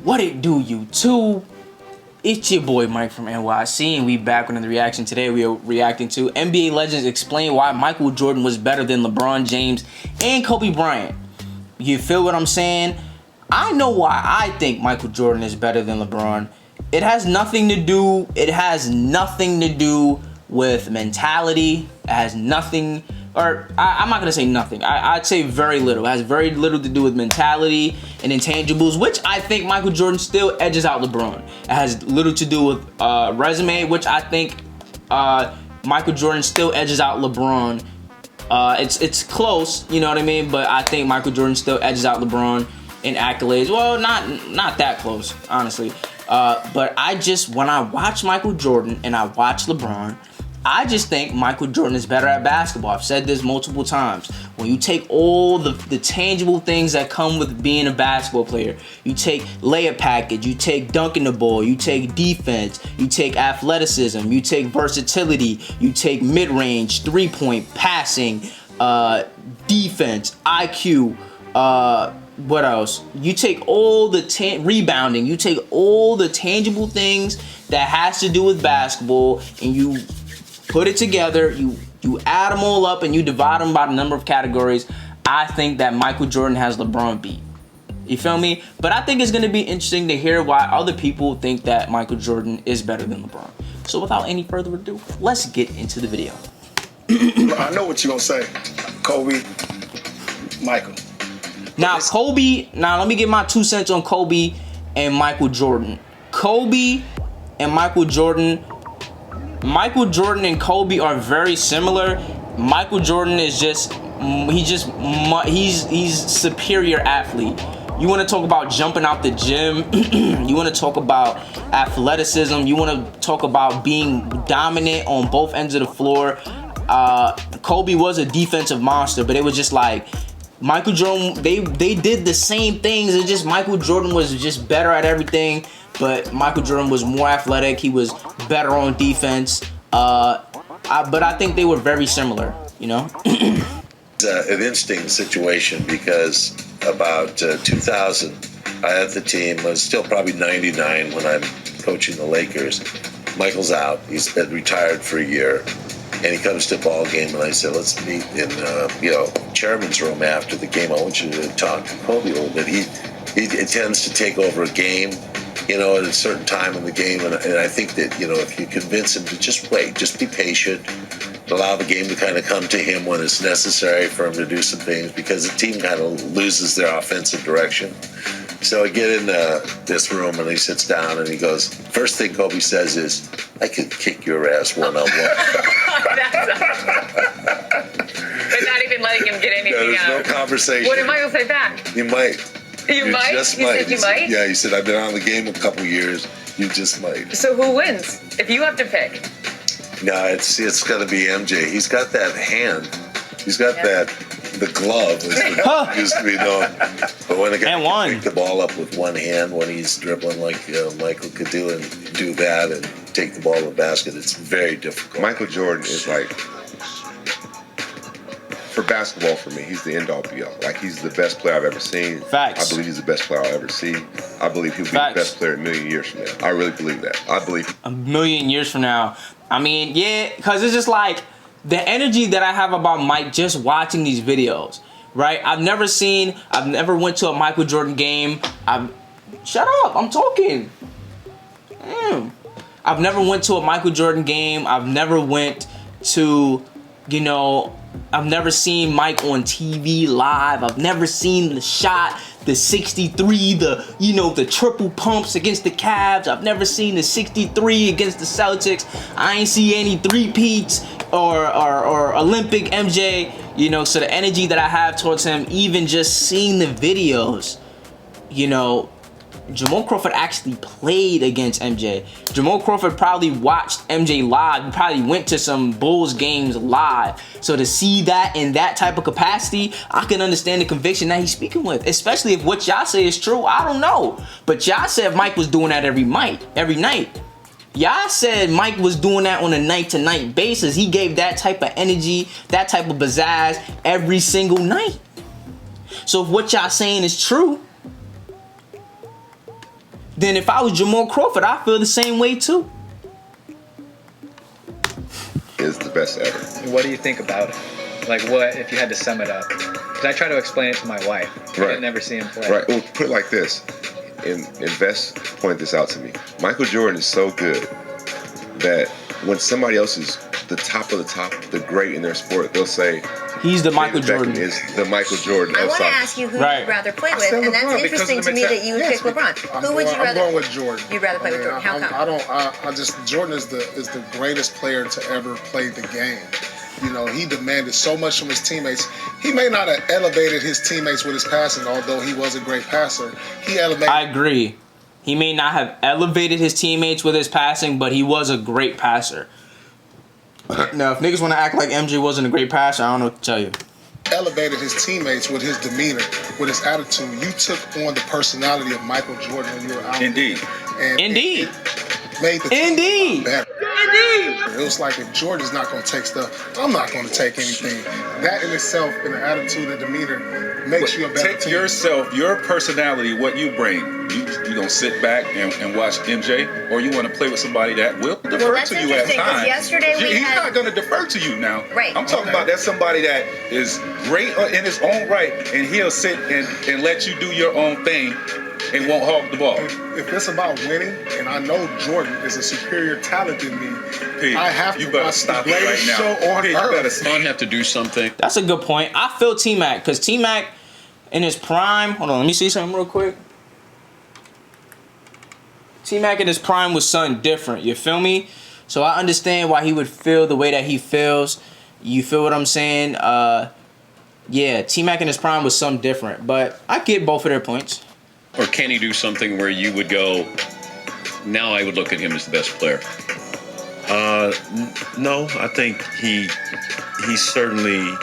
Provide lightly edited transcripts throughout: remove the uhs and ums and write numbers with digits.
What it do, YouTube? It's your boy Mike from NYC, and we back with another reaction. Today we are reacting to NBA legends explain why Michael Jordan was better than LeBron James and Kobe Bryant. You feel what I'm saying? I know why I think Michael Jordan is better than LeBron. It has nothing to do with mentality. It has nothing, or I'm not gonna say nothing. I'd say very little. It has very little to do with mentality and intangibles, which I think Michael Jordan still edges out LeBron. It has little to do with resume, which I think Michael Jordan still edges out LeBron. It's close, you know what I mean? But I think Michael Jordan still edges out LeBron in accolades. Well, not that close, honestly. But when I watch Michael Jordan and I watch LeBron, I just think Michael Jordan is better at basketball. I've said this multiple times. When you take all the tangible things that come with being a basketball player, you take layup package, you take dunking the ball, you take defense, you take athleticism, you take versatility, you take mid-range, three-point, passing, defense, IQ, what else? You take all the rebounding, you take all the tangible things that has to do with basketball, and you put it together, you add them all up and you divide them by the number of categories. I think that Michael Jordan has LeBron beat. You feel me? But I think it's gonna be interesting to hear why other people think that Michael Jordan is better than LeBron. So without any further ado, let's get into the video. I know what you're gonna say. Kobe, Michael. Now Kobe, let me get my 2 cents on Kobe and Michael Jordan. Kobe and Michael Jordan and Kobe are very similar. Michael Jordan is he's superior athlete. You want to talk about jumping out the gym, you want to talk about athleticism, you want to talk about being dominant on both ends of the floor. Kobe was a defensive monster, but it was just like Michael Jordan, they did the same things. It's just Michael Jordan was just better at everything, but Michael Jordan was more athletic. He was better on defense. But I think they were very similar, you know? It's an interesting situation because about 2000, I had the team. I was still probably 99 when I'm coaching the Lakers. Michael's out. He's been retired for a year. And he comes to a ball game, and I said, let's meet in, chairman's room after the game. I want you to talk to Kobe a little bit. He tends to take over a game, at a certain time in the game. And I think that, if you convince him to just wait, just be patient, allow the game to kind of come to him when it's necessary for him to do some things, because the team kind of loses their offensive direction. So I get in this room, and he sits down, and he goes, first thing Kobe says is, I could kick your ass one-on-one. But not even letting him get anything there's out. No conversation. What did Michael say back? You might. You might? Just you might. Said you might? Yeah, he said, I've been on the game a couple years. You just might. So who wins if you have to pick? No, it's got to be MJ. He's got that hand. He's got the glove, as it used to be known. But when a guy can pick the ball up with one hand when he's dribbling like Michael could do, and do that and take the ball to the basket, it's very difficult. Michael Jordan is like, for basketball, for me, he's the end-all be-all. Like, he's the best player I've ever seen. Facts. I believe he's the best player I'll ever see. I believe he'll be the best player a million years from now. I really believe that. I believe a million years from now. I mean, yeah, because it's just like the energy that I have about Mike just watching these videos, right? I've never went to a Michael Jordan game. Shut up, I'm talking. I've never went to a Michael Jordan game. I've never went to, I've never seen Mike on TV live. I've never seen the shot, the 63, the triple pumps against the Cavs. I've never seen the 63 against the Celtics. I ain't see any three-peats or Olympic MJ, so the energy that I have towards him, even just seeing the videos, Jamal Crawford actually played against MJ. Jamal Crawford probably watched MJ live. He probably went to some Bulls games live. So to see that in that type of capacity, I can understand the conviction that he's speaking with. Especially if what y'all say is true. I don't know. But y'all said Mike was doing that every night. Y'all said Mike was doing that on a night-to-night basis. He gave that type of energy, that type of pizzazz every single night. So if what y'all saying is true, then if I was Jamal Crawford, I feel the same way too. Is the best ever. What do you think about it? Like, what if you had to sum it up? Because I try to explain it to my wife. Right. I never see him play. Right. Well, put it like this. And Vess pointed this out to me. Michael Jordan is so good that when somebody else is the top of the top, the great in their sport, they'll say he's the Michael Jordan. Is the Michael Jordan. I of want to soccer. ask you who Right. you'd rather play I with, said and that's LeBron because interesting of the to me that you would yes, pick LeBron. I'm Who would you I'm rather? going with Jordan. You'd rather play with Jordan. How come? I just Jordan is the greatest player to ever play the game. You know, he demanded so much from his teammates. He may not have elevated his teammates with his passing, although he was a great passer. He elevated. I agree. He may not have elevated his teammates with his passing, but he was a great passer. Now, if niggas want to act like MJ wasn't a great passer, I don't know what to tell you. Elevated his teammates with his demeanor, with his attitude. You took on the personality of Michael Jordan when you were out. Indeed. And Indeed. it made the team Indeed. better. Indeed. It was like if Jordan's not going to take stuff, I'm not going to take anything. That in itself, in the attitude and demeanor, makes you a better Take team. yourself, your personality, what you bring. You gonna sit back and watch MJ, or you want to play with somebody that will defer that's to you at interesting, 'cause times. yesterday we He's had- not gonna defer to you now. Right. I'm talking about that's somebody that is great in his own right, and he'll sit and let you do your own thing and won't hog the ball. If it's about winning, and I know Jordan is a superior talent than me, Pete, I have you to better watch the stop it greatest right now. show on Pete, you better earth. stop. Have to do something. That's a good point. I feel T-Mac, because T-Mac in his prime, hold on, let me see something real quick. T-Mac in his prime was something different, you feel me? So I understand why he would feel the way that he feels. You feel what I'm saying? Yeah, T-Mac in his prime was something different, but I get both of their points. Or can he do something where you would go, now I would look at him as the best player? No, I think he's certainly,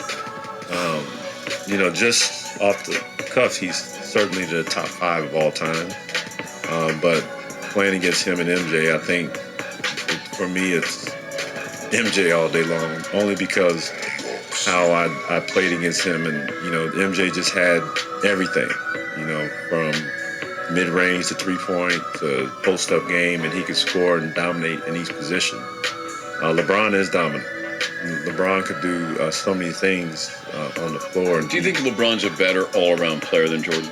just off the cuff, he's certainly the top 5 of all time. But playing against him and MJ, I think for me it's MJ all day long, only because how I played against him, and MJ just had everything, from mid-range to three-point to post-up game, and he could score and dominate in each position. LeBron is dominant. LeBron could do so many things on the floor. And Do you think LeBron's a better all-around player than Jordan?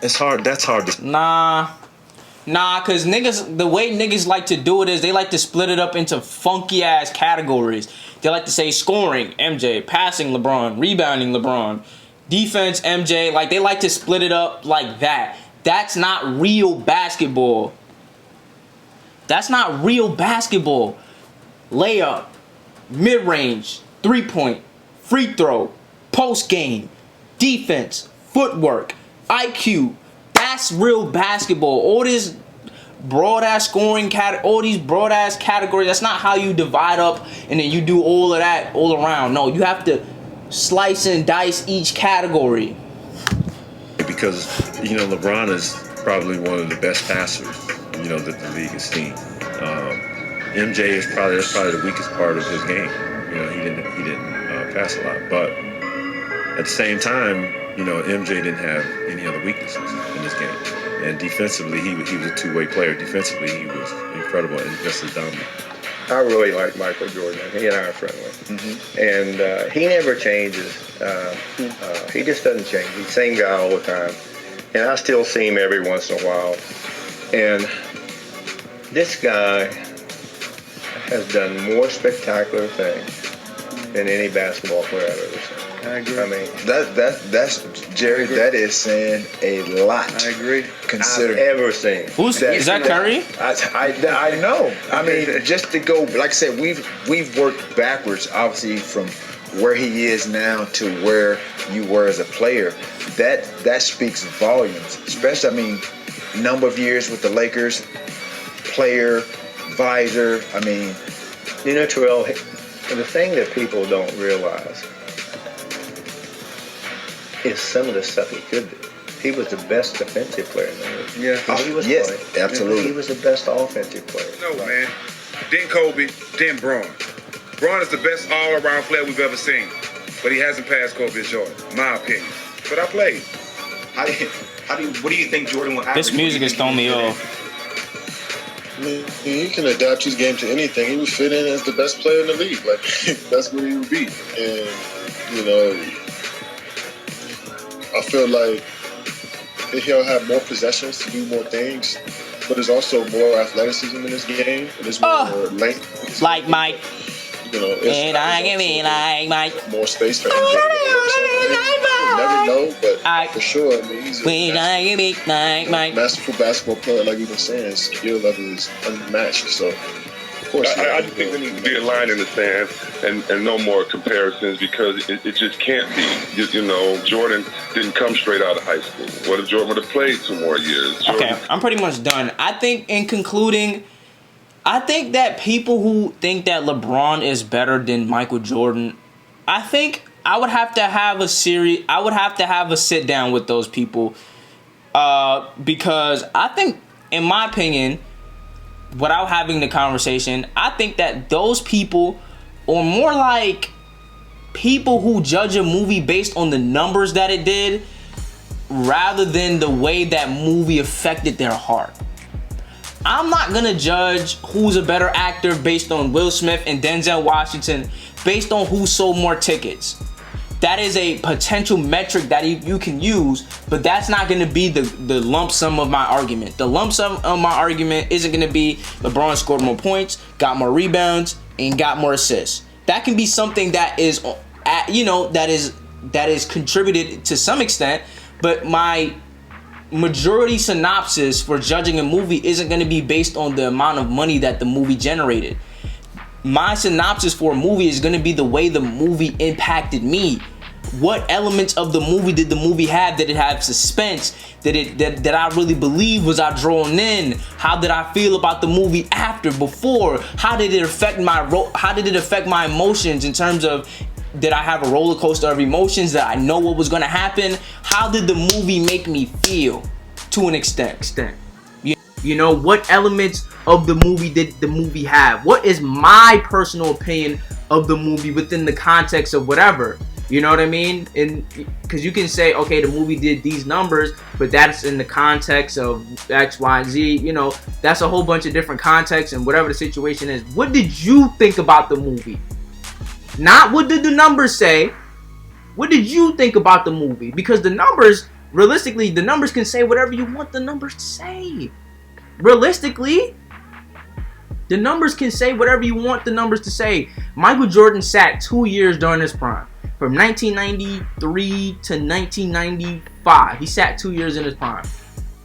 It's hard. That's hard to. Nah, cause niggas, the way niggas like to do it is they like to split it up into funky ass categories. They like to say scoring, MJ, passing, LeBron, rebounding, LeBron, defense, MJ. Like they like to split it up like that. That's not real basketball. That's not real basketball. Layup, mid-range, three-point, free throw, post game, defense, footwork, IQ. That's real basketball. All this broad ass scoring all these broad ass categories. That's not how you divide up and then you do all of that all around. No, you have to slice and dice each category. Because LeBron is probably one of the best passers that the league has seen. MJ is probably the weakest part of his game. He didn't pass a lot, but at the same time, MJ didn't have any other weaknesses in his game. And defensively, he was a two-way player. Defensively, he was incredible and just as dominant. I really like Michael Jordan. He and I are friendly. Mm-hmm. And he never changes. He just doesn't change. He's the same guy all the time. And I still see him every once in a while. And this guy has done more spectacular things than any basketball player I've ever seen. I agree. I mean, that's Jerry. That is saying a lot. I agree. Considering I've ever seen. Is that Curry? I know. I mean, just to go, like I said, we've worked backwards, obviously, from where he is now to where you were as a player. That speaks volumes. Especially, number of years with the Lakers, player, visor. Terrell, the thing that people don't realize is some of the stuff he could do. He was the best defensive player in the league. Yeah. He was yes, playing. absolutely. He was the best offensive player. No, man. Then Kobe, then Bron. Bron is the best all-around player we've ever seen. But he hasn't passed Kobe and Jordan, in my opinion. But I played. What do you think Jordan will average? This music is throwing me off. I mean, he can adapt his game to anything. He would fit in as the best player in the league. Like, that's what he would be. And, you know, I feel like he'll have more possessions to do more things, but there's also more athleticism in this game. There's more length. Like Mike. You know, and I can be like Mike. More space for him. You'll never know, but for sure, I mean, he's a masterful basketball player, like we've been saying. His skill level is unmatched. So, of course, I just think there needs to be a line in the sand and no more comparisons because it just can't be. You know, Jordan didn't come straight out of high school. What if Jordan would have played 2 more years? Okay, I'm pretty much done. I think in concluding, I think that people who think that LeBron is better than Michael Jordan, I think I would have to have a sit down with those people because I think, in my opinion, without having the conversation, I think that those people are more like people who judge a movie based on the numbers that it did rather than the way that movie affected their heart. I'm not gonna judge who's a better actor based on Will Smith and Denzel Washington based on who sold more tickets. That is a potential metric that you can use, but that's not gonna be the lump sum of my argument. The lump sum of my argument isn't gonna be LeBron scored more points, got more rebounds, and got more assists. That can be something that is, that is contributed to some extent, but my majority synopsis for judging a movie isn't going to be based on the amount of money that the movie generated. My synopsis for a movie is going to be the way the movie impacted me. What elements of the movie did the movie have? Did it have suspense? That I really believe? Was I drawn in? How did I feel about the movie after, before? How did it affect my emotions in terms of, did I have a roller coaster of emotions? That I know what was going to happen? How did the movie make me feel to an extent? You know, what elements of the movie did the movie have? What is my personal opinion of the movie within the context of whatever? You know what I mean? And because you can say, okay, the movie did these numbers, but that's in the context of X, Y, and Z. You know, that's a whole bunch of different contexts and whatever the situation is. What did you think about the movie? Not what did the numbers say. What did you think about the movie? Because the numbers, realistically, the numbers can say whatever you want the numbers to say. Realistically, the numbers can say whatever you want the numbers to say. Michael Jordan sat 2 years during his prime. From 1993 to 1995. He sat 2 years in his prime.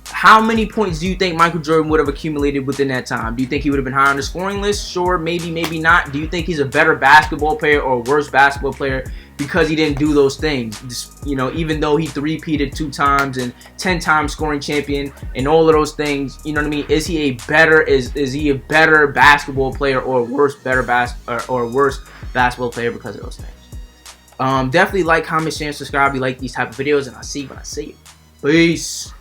How many points do you think Michael Jordan would have accumulated within that time? Do you think he would have been higher on the scoring list? Sure, maybe, maybe not. Do you think he's a better basketball player or a worse basketball player because he didn't do those things? Just, you know, even though he three-peated 2 times and 10-time scoring champion and all of those things, you know what I mean? Is he a better basketball player or a worse basketball player because of those things? Definitely like, comment, share, and subscribe if you like these type of videos, and I'll see you when I see you. Peace.